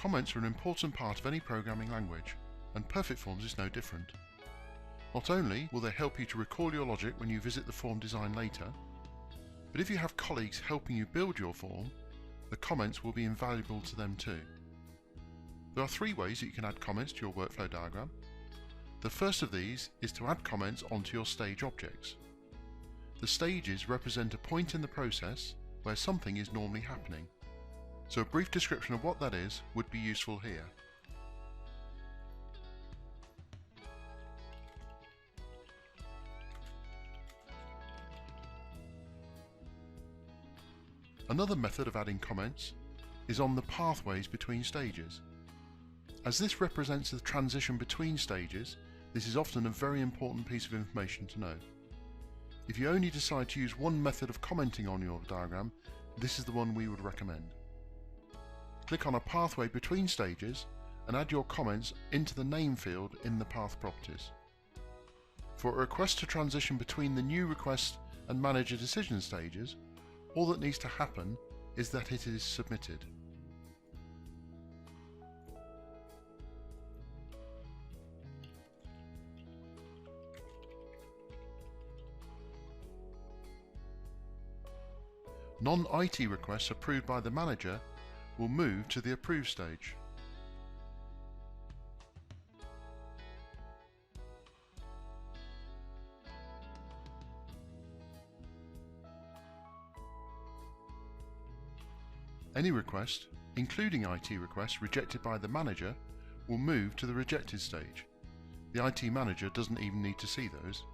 Comments are an important part of any programming language, and PerfectForms is no different. Not only will they help you to recall your logic when you visit the form design later, but if you have colleagues helping you build your form, the comments will be invaluable to them too. There are three ways that you can add comments to your workflow diagram. The first of these is to add comments onto your stage objects. The stages represent a point in the process where something is normally happening, so a brief description of what that is would be useful here. Another method of adding comments is on the pathways between stages. As this represents the transition between stages, this is often a very important piece of information to know. If you only decide to use one method of commenting on your diagram, this is the one we would recommend. Click on a pathway between stages and add your comments into the name field in the path properties. For a request to transition between the new request and manager decision stages, all that needs to happen is that it is submitted. Non-IT requests approved by the manager will move to the approve stage. Any request, including IT requests rejected by the manager, will move to the rejected stage. The IT manager doesn't even need to see those.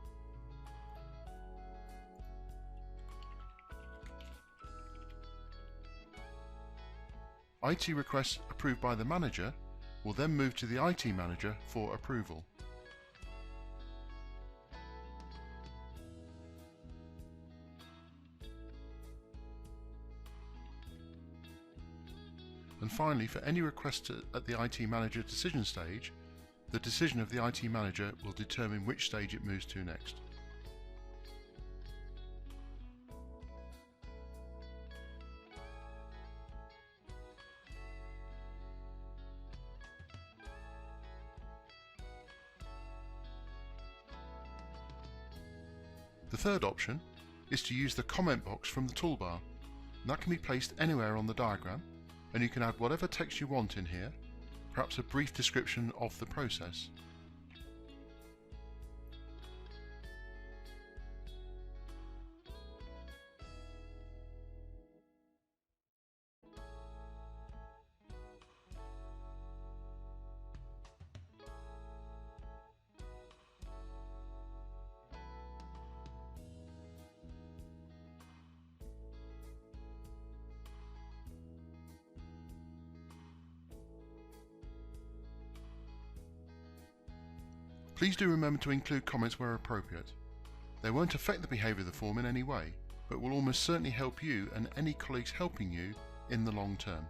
IT requests approved by the manager will then move to the IT manager for approval. And finally, for any request at the IT manager decision stage, the decision of the IT manager will determine which stage it moves to next. The third option is to use the comment box from the toolbar. That can be placed anywhere on the diagram, and you can add whatever text you want in here, perhaps a brief description of the process. Please do remember to include comments where appropriate. They won't affect the behaviour of the form in any way, but will almost certainly help you and any colleagues helping you in the long term.